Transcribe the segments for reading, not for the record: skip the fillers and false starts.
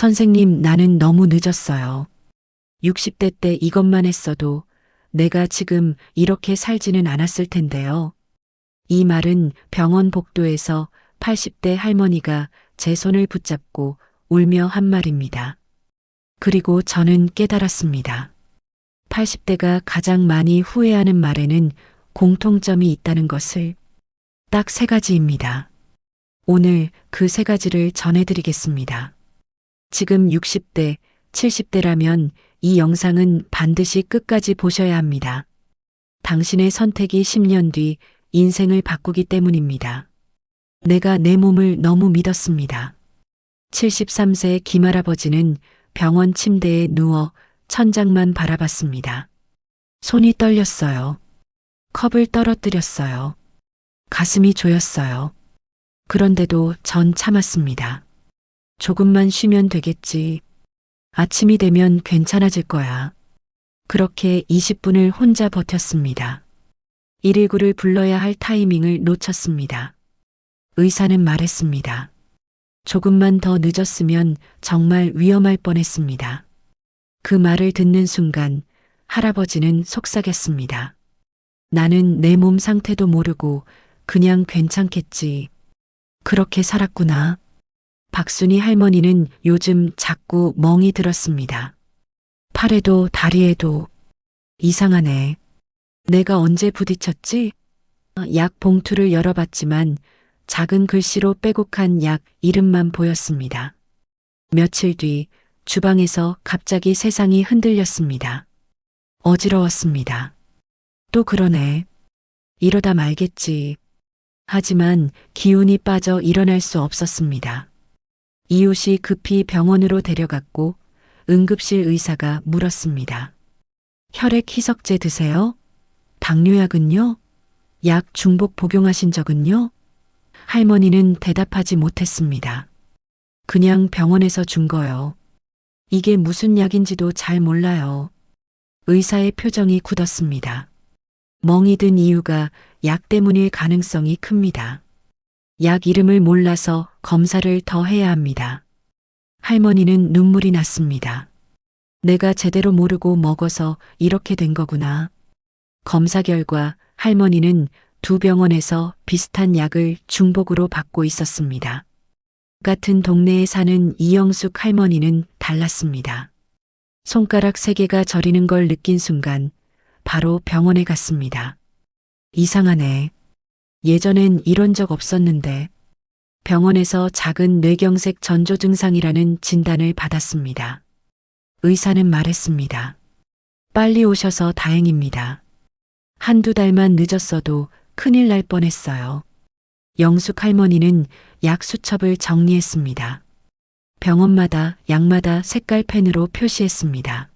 선생님, 나는 너무 늦었어요. 60대 때 이것만 했어도 내가 지금 이렇게 살지는 않았을 텐데요. 이 말은 병원 복도에서 80대 할머니가 제 손을 붙잡고 울며 한 말입니다. 그리고 저는 깨달았습니다. 80대가 가장 많이 후회하는 말에는 공통점이 있다는 것을. 딱 세 가지입니다. 오늘 그 세 가지를 전해드리겠습니다. 지금 60대, 70대라면 이 영상은 반드시 끝까지 보셔야 합니다. 당신의 선택이 10년 뒤 인생을 바꾸기 때문입니다. 내가 내 몸을 너무 믿었습니다. 73세 김할아버지는 병원 침대에 누워 천장만 바라봤습니다. 손이 떨렸어요. 컵을 떨어뜨렸어요. 가슴이 조였어요. 그런데도 전 참았습니다. 조금만 쉬면 되겠지. 아침이 되면 괜찮아질 거야. 그렇게 20분을 혼자 버텼습니다. 119를 불러야 할 타이밍을 놓쳤습니다. 의사는 말했습니다. 조금만 더 늦었으면 정말 위험할 뻔했습니다. 그 말을 듣는 순간 할아버지는 속삭였습니다. 나는 내 몸 상태도 모르고 그냥 괜찮겠지. 그렇게 살았구나. 박순희 할머니는 요즘 자꾸 멍이 들었습니다. 팔에도 다리에도. 이상하네. 내가 언제 부딪혔지? 약 봉투를 열어봤지만 작은 글씨로 빼곡한 약 이름만 보였습니다. 며칠 뒤 주방에서 갑자기 세상이 흔들렸습니다. 어지러웠습니다. 또 그러네. 이러다 말겠지. 하지만 기운이 빠져 일어날 수 없었습니다. 이웃이 급히 병원으로 데려갔고 응급실 의사가 물었습니다. 혈액 희석제 드세요? 당뇨약은요? 약 중복 복용하신 적은요? 할머니는 대답하지 못했습니다. 그냥 병원에서 준 거요. 이게 무슨 약인지도 잘 몰라요. 의사의 표정이 굳었습니다. 멍이 든 이유가 약 때문일 가능성이 큽니다. 약 이름을 몰라서 검사를 더 해야 합니다. 할머니는 눈물이 났습니다. 내가 제대로 모르고 먹어서 이렇게 된 거구나. 검사 결과 할머니는 두 병원에서 비슷한 약을 중복으로 받고 있었습니다. 같은 동네에 사는 이영숙 할머니는 달랐습니다. 손가락 3개가 저리는 걸 느낀 순간 바로 병원에 갔습니다. 이상하네. 예전엔 이런 적 없었는데. 병원에서 작은 뇌경색 전조 증상이라는 진단을 받았습니다. 의사는 말했습니다. 빨리 오셔서 다행입니다. 한두 달만 늦었어도 큰일 날 뻔했어요. 영숙 할머니는 약 수첩을 정리했습니다. 병원마다 약마다 색깔 펜으로 표시했습니다.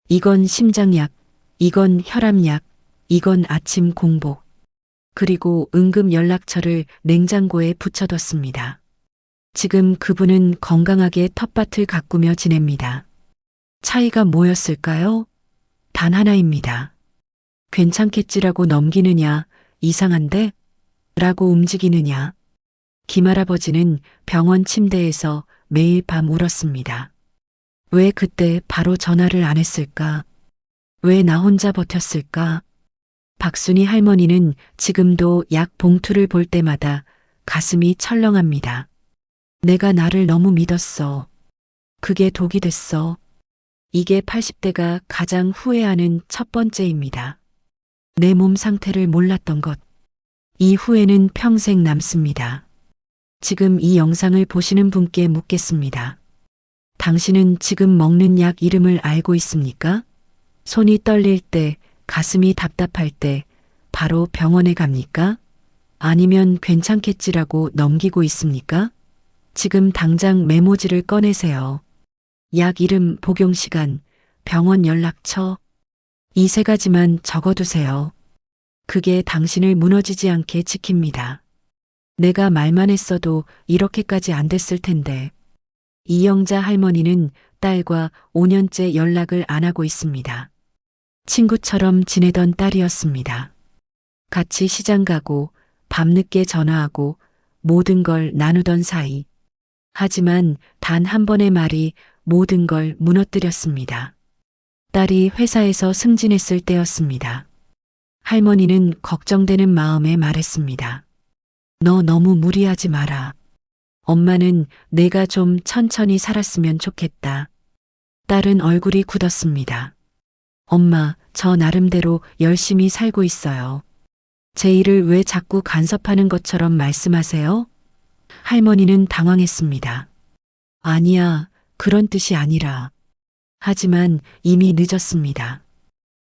이건 심장약, 이건 혈압약, 이건 아침 공복. 그리고 응급 연락처를 냉장고에 붙여뒀습니다. 지금 그분은 건강하게 텃밭을 가꾸며 지냅니다. 차이가 뭐였을까요? 단 하나입니다. 괜찮겠지라고 넘기느냐, 이상한데? 라고 움직이느냐. 김할아버지는 병원 침대에서 매일 밤 울었습니다. 왜 그때 바로 전화를 안 했을까? 왜 나 혼자 버텼을까? 박순희 할머니는 지금도 약 봉투를 볼 때마다 가슴이 철렁합니다. 내가 나를 너무 믿었어. 그게 독이 됐어. 이게 80대가 가장 후회하는 첫 번째입니다. 내 몸 상태를 몰랐던 것. 이 후회는 평생 남습니다. 지금 이 영상을 보시는 분께 묻겠습니다. 당신은 지금 먹는 약 이름을 알고 있습니까? 손이 떨릴 때, 가슴이 답답할 때 바로 병원에 갑니까? 아니면 괜찮겠지라고 넘기고 있습니까? 지금 당장 메모지를 꺼내세요. 약 이름, 복용 시간, 병원 연락처. 이 3가지만 적어두세요. 그게 당신을 무너지지 않게 지킵니다. 내가 말만 했어도 이렇게까지 안 됐을 텐데. 이영자 할머니는 딸과 5년째 연락을 안 하고 있습니다. 친구처럼 지내던 딸이었습니다. 같이 시장 가고 밤늦게 전화하고 모든 걸 나누던 사이. 하지만 단 한 번의 말이 모든 걸 무너뜨렸습니다. 딸이 회사에서 승진했을 때였습니다. 할머니는 걱정되는 마음에 말했습니다. 너 너무 무리하지 마라. 엄마는 내가 좀 천천히 살았으면 좋겠다. 딸은 얼굴이 굳었습니다. 엄마, 저 나름대로 열심히 살고 있어요. 제 일을 왜 자꾸 간섭하는 것처럼 말씀하세요? 할머니는 당황했습니다. 아니야, 그런 뜻이 아니라. 하지만 이미 늦었습니다.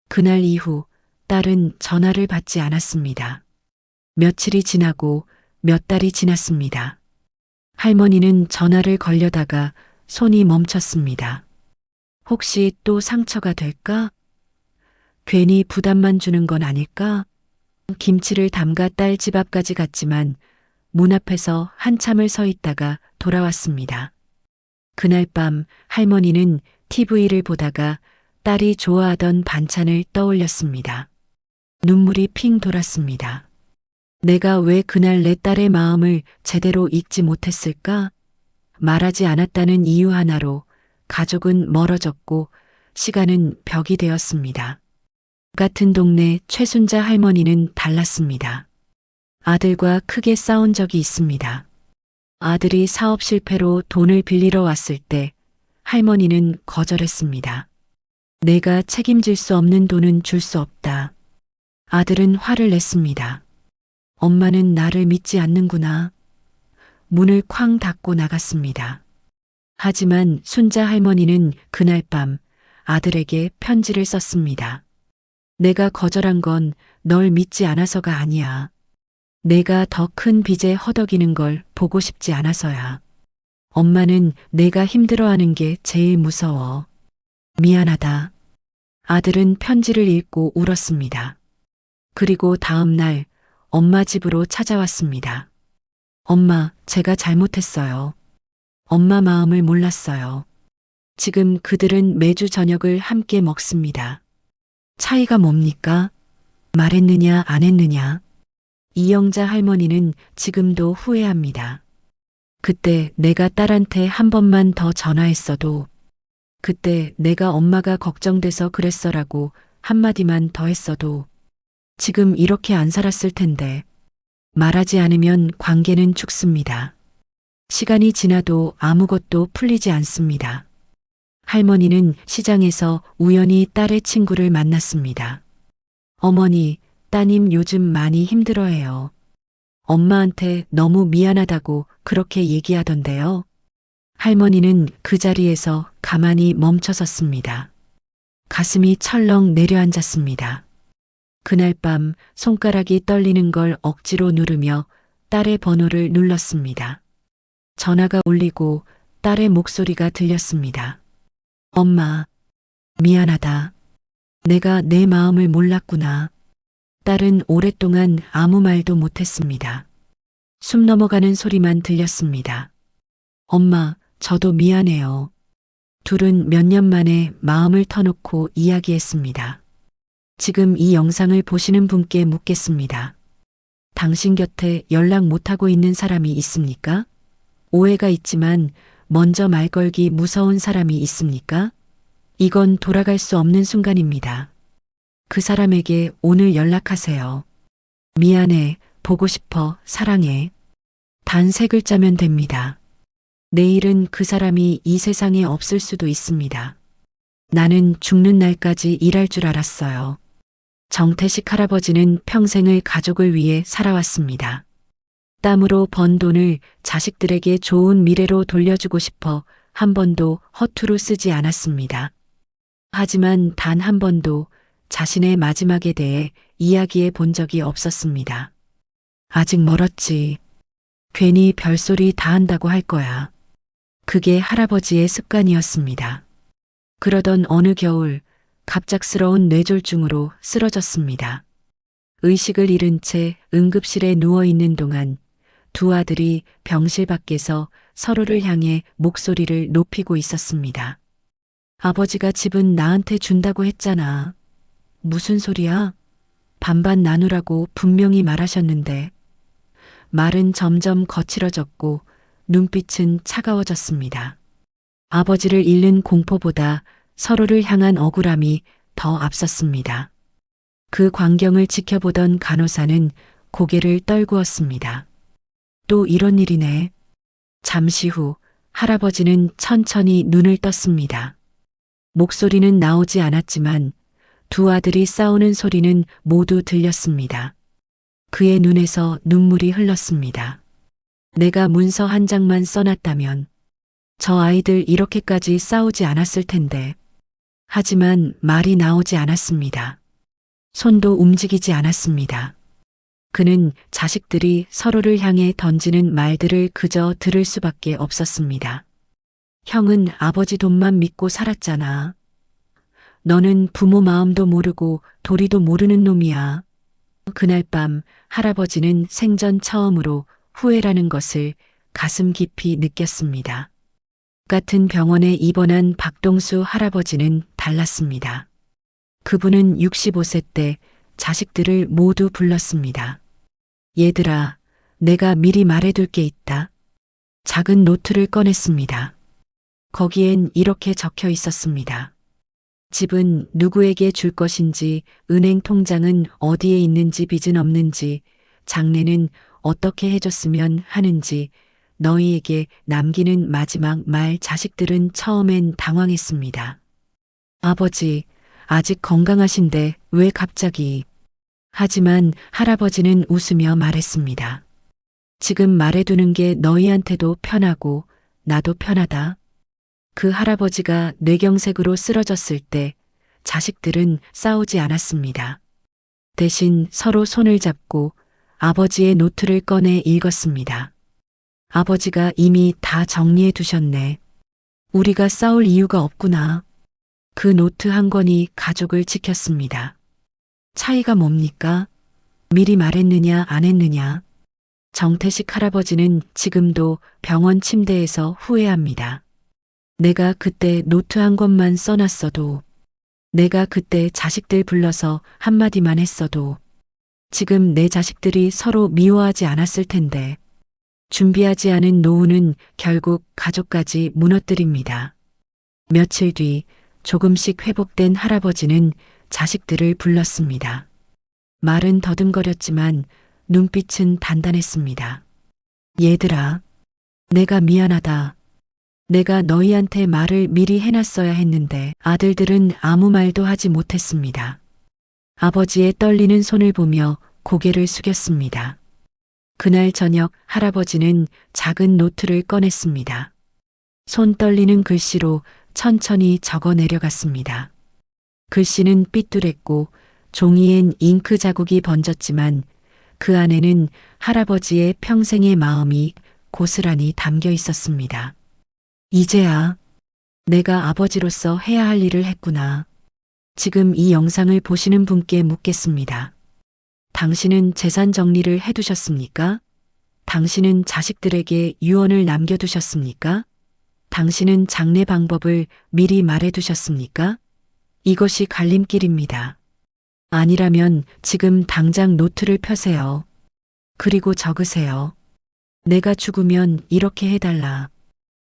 그날 이후 딸은 전화를 받지 않았습니다. 며칠이 지나고 몇 달이 지났습니다. 할머니는 전화를 걸려다가 손이 멈췄습니다. 혹시 또 상처가 될까? 괜히 부담만 주는 건 아닐까? 김치를 담가 딸 집 앞까지 갔지만 문 앞에서 한참을 서 있다가 돌아왔습니다. 그날 밤 할머니는 TV를 보다가 딸이 좋아하던 반찬을 떠올렸습니다. 눈물이 핑 돌았습니다. 내가 왜 그날 내 딸의 마음을 제대로 읽지 못했을까? 말하지 않았다는 이유 하나로 가족은 멀어졌고 시간은 벽이 되었습니다. 같은 동네 최순자 할머니는 달랐습니다. 아들과 크게 싸운 적이 있습니다. 아들이 사업 실패로 돈을 빌리러 왔을 때 할머니는 거절했습니다. 내가 책임질 수 없는 돈은 줄 수 없다. 아들은 화를 냈습니다. 엄마는 나를 믿지 않는구나. 문을 쾅 닫고 나갔습니다. 하지만 순자 할머니는 그날 밤 아들에게 편지를 썼습니다. 내가 거절한 건 널 믿지 않아서가 아니야. 내가 더 큰 빚에 허덕이는 걸 보고 싶지 않아서야. 엄마는 내가 힘들어하는 게 제일 무서워. 미안하다. 아들은 편지를 읽고 울었습니다. 그리고 다음 날 엄마 집으로 찾아왔습니다. 엄마, 제가 잘못했어요. 엄마 마음을 몰랐어요. 지금 그들은 매주 저녁을 함께 먹습니다. 차이가 뭡니까? 말했느냐 안 했느냐? 이영자 할머니는 지금도 후회합니다. 그때 내가 딸한테 한 번만 더 전화했어도, 그때 내가 엄마가 걱정돼서 그랬어라고 한마디만 더 했어도 지금 이렇게 안 살았을 텐데. 말하지 않으면 관계는 죽습니다. 시간이 지나도 아무것도 풀리지 않습니다. 할머니는 시장에서 우연히 딸의 친구를 만났습니다. 어머니, 따님 요즘 많이 힘들어해요. 엄마한테 너무 미안하다고 그렇게 얘기하던데요. 할머니는 그 자리에서 가만히 멈춰섰습니다. 가슴이 철렁 내려앉았습니다. 그날 밤 손가락이 떨리는 걸 억지로 누르며 딸의 번호를 눌렀습니다. 전화가 울리고 딸의 목소리가 들렸습니다. 엄마, 미안하다. 내가 내 마음을 몰랐구나. 딸은 오랫동안 아무 말도 못했습니다. 숨 넘어가는 소리만 들렸습니다. 엄마, 저도 미안해요. 둘은 몇 년 만에 마음을 터놓고 이야기했습니다. 지금 이 영상을 보시는 분께 묻겠습니다. 당신 곁에 연락 못하고 있는 사람이 있습니까? 오해가 있지만 먼저 말 걸기 무서운 사람이 있습니까? 이건 돌아갈 수 없는 순간입니다. 그 사람에게 오늘 연락하세요. 미안해, 보고 싶어, 사랑해. 단 3글자면 됩니다. 내일은 그 사람이 이 세상에 없을 수도 있습니다. 나는 죽는 날까지 일할 줄 알았어요. 정태식 할아버지는 평생을 가족을 위해 살아왔습니다. 땀으로 번 돈을 자식들에게 좋은 미래로 돌려주고 싶어 한 번도 허투루 쓰지 않았습니다. 하지만 단 한 번도 자신의 마지막에 대해 이야기해 본 적이 없었습니다. 아직 멀었지. 괜히 별소리 다 한다고 할 거야. 그게 할아버지의 습관이었습니다. 그러던 어느 겨울 갑작스러운 뇌졸중으로 쓰러졌습니다. 의식을 잃은 채 응급실에 누워있는 동안 두 아들이 병실 밖에서 서로를 향해 목소리를 높이고 있었습니다. 아버지가 집은 나한테 준다고 했잖아. 무슨 소리야? 반반 나누라고 분명히 말하셨는데. 말은 점점 거칠어졌고 눈빛은 차가워졌습니다. 아버지를 잃는 공포보다 서로를 향한 억울함이 더 앞섰습니다. 그 광경을 지켜보던 간호사는 고개를 떨구었습니다. 또 이런 일이네. 잠시 후 할아버지는 천천히 눈을 떴습니다. 목소리는 나오지 않았지만 두 아들이 싸우는 소리는 모두 들렸습니다. 그의 눈에서 눈물이 흘렀습니다. 내가 문서 한 장만 써놨다면 저 아이들 이렇게까지 싸우지 않았을 텐데. 하지만 말이 나오지 않았습니다. 손도 움직이지 않았습니다. 그는 자식들이 서로를 향해 던지는 말들을 그저 들을 수밖에 없었습니다. 형은 아버지 돈만 믿고 살았잖아. 너는 부모 마음도 모르고 도리도 모르는 놈이야. 그날 밤 할아버지는 생전 처음으로 후회라는 것을 가슴 깊이 느꼈습니다. 같은 병원에 입원한 박동수 할아버지는 달랐습니다. 그분은 65세 때 자식들을 모두 불렀습니다. 얘들아, 내가 미리 말해둘 게 있다. 작은 노트를 꺼냈습니다. 거기엔 이렇게 적혀 있었습니다. 집은 누구에게 줄 것인지, 은행 통장은 어디에 있는지, 빚은 없는지, 장례는 어떻게 해줬으면 하는지, 너희에게 남기는 마지막 말. 자식들은 처음엔 당황했습니다. 아버지, 아직 건강하신데 왜 갑자기? 하지만 할아버지는 웃으며 말했습니다. 지금 말해두는 게 너희한테도 편하고 나도 편하다. 그 할아버지가 뇌경색으로 쓰러졌을 때 자식들은 싸우지 않았습니다. 대신 서로 손을 잡고 아버지의 노트를 꺼내 읽었습니다. 아버지가 이미 다 정리해 두셨네. 우리가 싸울 이유가 없구나. 그 노트 한 권이 가족을 지켰습니다. 차이가 뭡니까? 미리 말했느냐 안 했느냐. 정태식 할아버지는 지금도 병원 침대에서 후회합니다. 내가 그때 노트 한 권만 써놨어도, 내가 그때 자식들 불러서 한마디만 했어도 지금 내 자식들이 서로 미워하지 않았을 텐데. 준비하지 않은 노후는 결국 가족까지 무너뜨립니다. 며칠 뒤 조금씩 회복된 할아버지는 자식들을 불렀습니다. 말은 더듬거렸지만 눈빛은 단단했습니다. 얘들아, 내가 미안하다. 내가 너희한테 말을 미리 해놨어야 했는데. 아들들은 아무 말도 하지 못했습니다. 아버지의 떨리는 손을 보며 고개를 숙였습니다. 그날 저녁 할아버지는 작은 노트를 꺼냈습니다. 손 떨리는 글씨로 천천히 적어 내려갔습니다. 글씨는 삐뚤했고 종이엔 잉크 자국이 번졌지만 그 안에는 할아버지의 평생의 마음이 고스란히 담겨 있었습니다. 이제야 내가 아버지로서 해야 할 일을 했구나. 지금 이 영상을 보시는 분께 묻겠습니다. 당신은 재산 정리를 해두셨습니까? 당신은 자식들에게 유언을 남겨두셨습니까? 당신은 장례 방법을 미리 말해두셨습니까? 이것이 갈림길입니다. 아니라면 지금 당장 노트를 펴세요. 그리고 적으세요. 내가 죽으면 이렇게 해달라.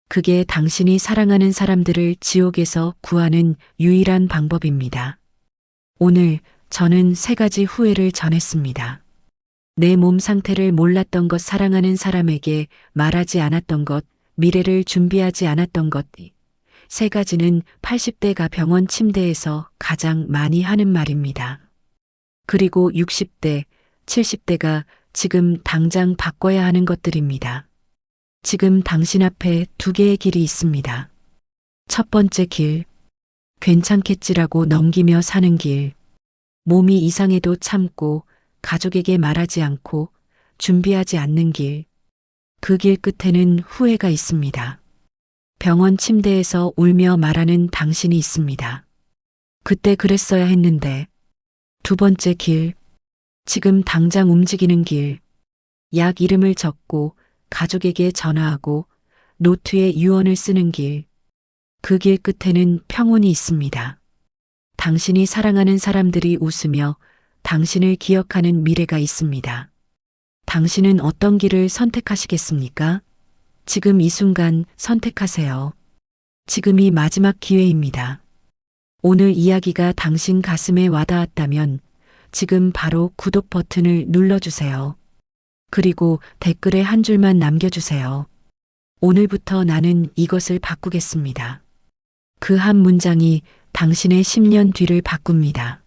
그게 당신이 사랑하는 사람들을 지옥에서 구하는 유일한 방법입니다. 오늘 저는 3가지 후회를 전했습니다. 내 몸 상태를 몰랐던 것, 사랑하는 사람에게 말하지 않았던 것, 미래를 준비하지 않았던 것. 3가지는 80대가 병원 침대에서 가장 많이 하는 말입니다. 그리고 60대, 70대가 지금 당장 바꿔야 하는 것들입니다. 지금 당신 앞에 2개의 길이 있습니다. 첫 번째 길, 괜찮겠지라고 넘기며 사는 길. 몸이 이상해도 참고 가족에게 말하지 않고 준비하지 않는 길. 그 길 끝에는 후회가 있습니다. 병원 침대에서 울며 말하는 당신이 있습니다. 그때 그랬어야 했는데. 두 번째 길, 지금 당장 움직이는 길. 약 이름을 적고 가족에게 전화하고 노트에 유언을 쓰는 길. 그 길 끝에는 평온이 있습니다. 당신이 사랑하는 사람들이 웃으며 당신을 기억하는 미래가 있습니다. 당신은 어떤 길을 선택하시겠습니까? 지금 이 순간 선택하세요. 지금이 마지막 기회입니다. 오늘 이야기가 당신 가슴에 와닿았다면 지금 바로 구독 버튼을 눌러주세요. 그리고 댓글에 한 줄만 남겨주세요. 오늘부터 나는 이것을 바꾸겠습니다. 그 한 문장이 당신의 10년 뒤를 바꿉니다.